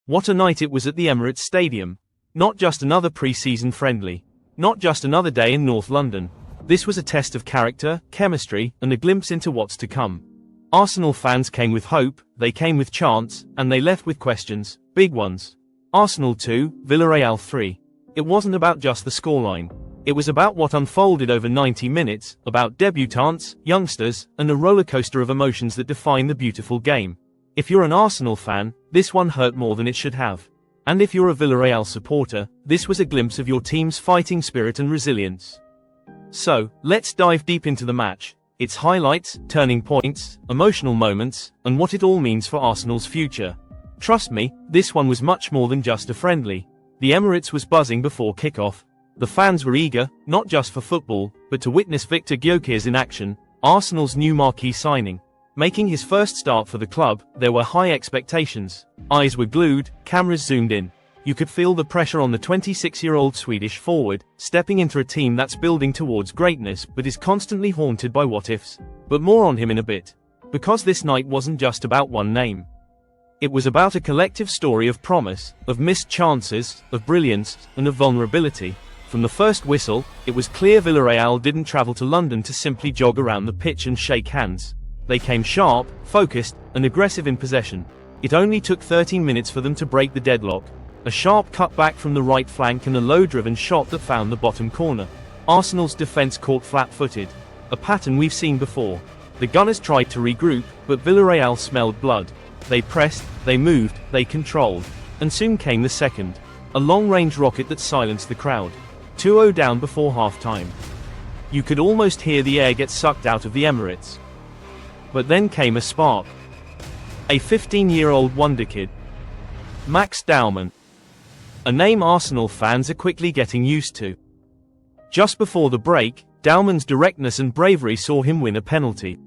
What a night it was at the Emirates Stadium. Not just another pre-season friendly. Not just another day in North London. This was a test of character, chemistry, and a glimpse into what's to come. Arsenal fans came with hope, they came with chants, and they left with questions, big ones. Arsenal 2, Villarreal 3. It wasn't about just the scoreline. It was about what unfolded over 90 minutes, about debutants, youngsters, and a rollercoaster of emotions that define the beautiful game. If you're an Arsenal fan, this one hurt more than it should have. And if you're a Villarreal supporter, this was a glimpse of your team's fighting spirit and resilience. So, let's dive deep into the match, its highlights, turning points, emotional moments, and what it all means for Arsenal's future. Trust me, this one was much more than just a friendly. The Emirates was buzzing before kickoff. The fans were eager, not just for football, but to witness Viktor Gyokeres in action, Arsenal's new marquee signing. Making his first start for the club, there were high expectations. Eyes were glued, cameras zoomed in. You could feel the pressure on the 26-year-old Swedish forward, stepping into a team that's building towards greatness but is constantly haunted by what-ifs. But more on him in a bit. Because this night wasn't just about one name. It was about a collective story of promise, of missed chances, of brilliance, and of vulnerability. From the first whistle, it was clear Villarreal didn't travel to London to simply jog around the pitch and shake hands. They came sharp, focused, and aggressive in possession. It only took 13 minutes for them to break the deadlock. A sharp cutback from the right flank and a low-driven shot that found the bottom corner. Arsenal's defense caught flat-footed. A pattern we've seen before. The Gunners tried to regroup, but Villarreal smelled blood. They pressed, they moved, they controlled. And soon came the second. A long-range rocket that silenced the crowd. 2-0 down before half-time. You could almost hear the air get sucked out of the Emirates. But then came a spark. A 15-year-old wonderkid. Max Dowman. A name Arsenal fans are quickly getting used to. Just before the break, Dowman's directness and bravery saw him win a penalty.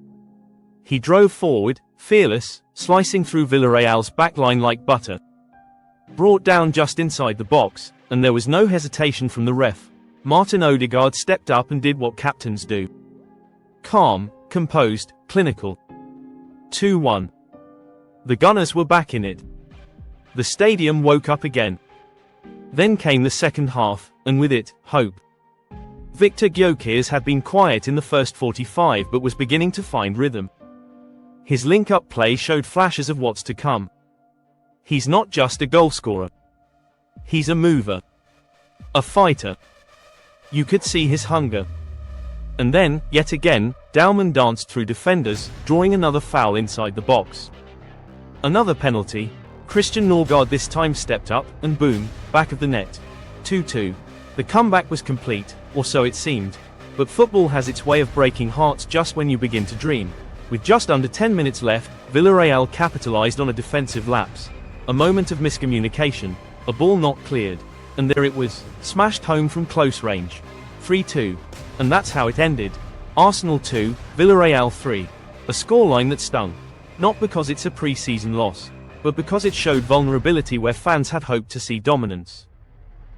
He drove forward, fearless, slicing through Villarreal's backline like butter. Brought down just inside the box, and there was no hesitation from the ref. Martin Odegaard stepped up and did what captains do. Calm, composed, clinical. 2-1. The Gunners were back in it. The stadium woke up again. Then came the second half, and with it, hope. Viktor Gyokeres had been quiet in the first 45 but was beginning to find rhythm. His link-up play showed flashes of what's to come. He's not just a goalscorer. He's a mover. A fighter. You could see his hunger. And then, yet again, Dowman danced through defenders, drawing another foul inside the box. Another penalty. Christian Norgaard this time stepped up, and boom, back of the net. 2-2. The comeback was complete, or so it seemed. But football has its way of breaking hearts just when you begin to dream. With just under 10 minutes left, Villarreal capitalized on a defensive lapse. A moment of miscommunication, a ball not cleared. And there it was, smashed home from close range. 3-2. And that's how it ended. Arsenal 2, Villarreal 3. A scoreline that stung. Not because it's a pre-season loss, but because it showed vulnerability where fans had hoped to see dominance.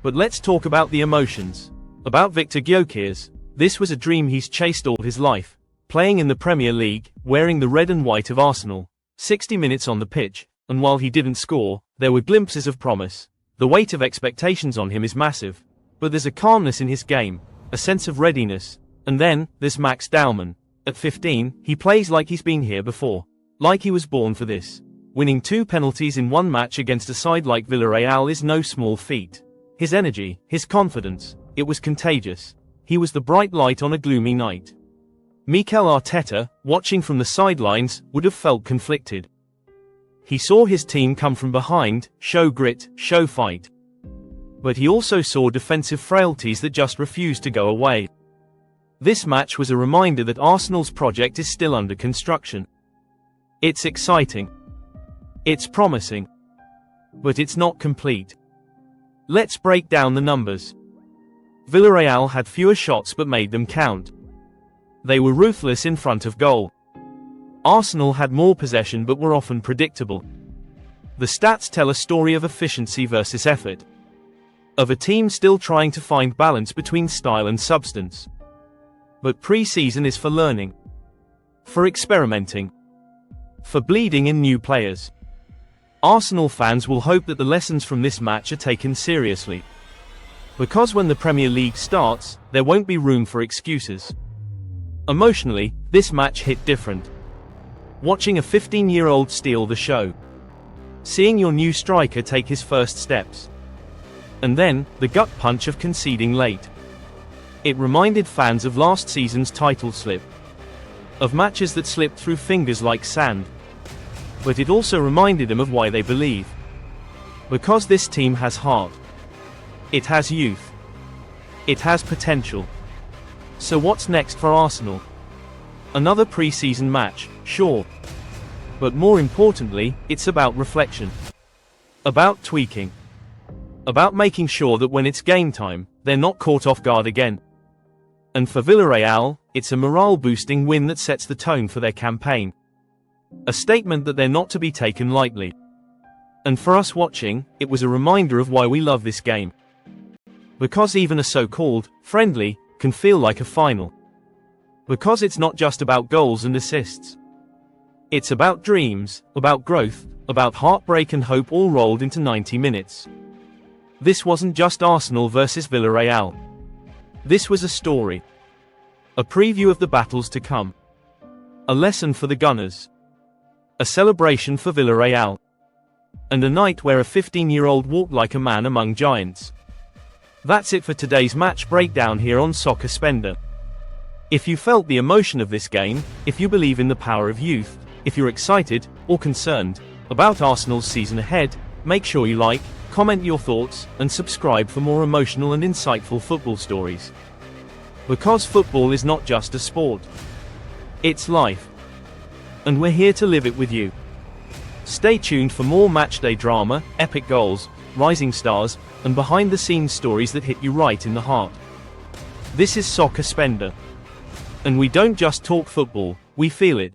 But let's talk about the emotions. About Viktor Gyokeres. This was a dream he's chased all his life. Playing in the Premier League, wearing the red and white of Arsenal. 60 minutes on the pitch, and while he didn't score, there were glimpses of promise. The weight of expectations on him is massive. But there's a calmness in his game, a sense of readiness. And then, there's Max Dowman. At 15, he plays like he's been here before. Like he was born for this. Winning 2 penalties in one match against a side like Villarreal is no small feat. His energy, his confidence, it was contagious. He was the bright light on a gloomy night. Mikel Arteta, watching from the sidelines, would have felt conflicted. He saw his team come from behind, show grit, show fight. But he also saw defensive frailties that just refused to go away. This match was a reminder that Arsenal's project is still under construction. It's exciting. It's promising. But it's not complete. Let's break down the numbers. Villarreal had fewer shots but made them count. They were ruthless in front of goal. Arsenal had more possession but were often predictable. The stats tell a story of efficiency versus effort. Of a team still trying to find balance between style and substance. But pre-season is for learning. For experimenting. For bleeding in new players. Arsenal fans will hope that the lessons from this match are taken seriously. Because when the Premier League starts, there won't be room for excuses. Emotionally, this match hit different. Watching a 15-year-old steal the show. Seeing your new striker take his first steps. And then, the gut punch of conceding late. It reminded fans of last season's title slip. Of matches that slipped through fingers like sand. But it also reminded them of why they believe. Because this team has heart. It has youth. It has potential. So what's next for Arsenal? Another pre-season match, sure. But more importantly, it's about reflection. About tweaking. About making sure that when it's game time, they're not caught off guard again. And for Villarreal, it's a morale-boosting win that sets the tone for their campaign. A statement that they're not to be taken lightly. And for us watching, it was a reminder of why we love this game. Because even a so-called friendly can feel like a final. Because it's not just about goals and assists. It's about dreams, about growth, about heartbreak and hope all rolled into 90 minutes. This wasn't just Arsenal versus Villarreal. This was a story. A preview of the battles to come. A lesson for the Gunners. A celebration for Villarreal. And a night where a 15-year-old walked like a man among giants. That's it for today's match breakdown here on Soccer Spender. If you felt the emotion of this game, if you believe in the power of youth, if you're excited, or concerned, about Arsenal's season ahead, make sure you like, comment your thoughts, and subscribe for more emotional and insightful football stories. Because football is not just a sport. It's life. And we're here to live it with you. Stay tuned for more matchday drama, epic goals, rising stars, and behind-the-scenes stories that hit you right in the heart. This is Soccer Spender. And we don't just talk football, we feel it.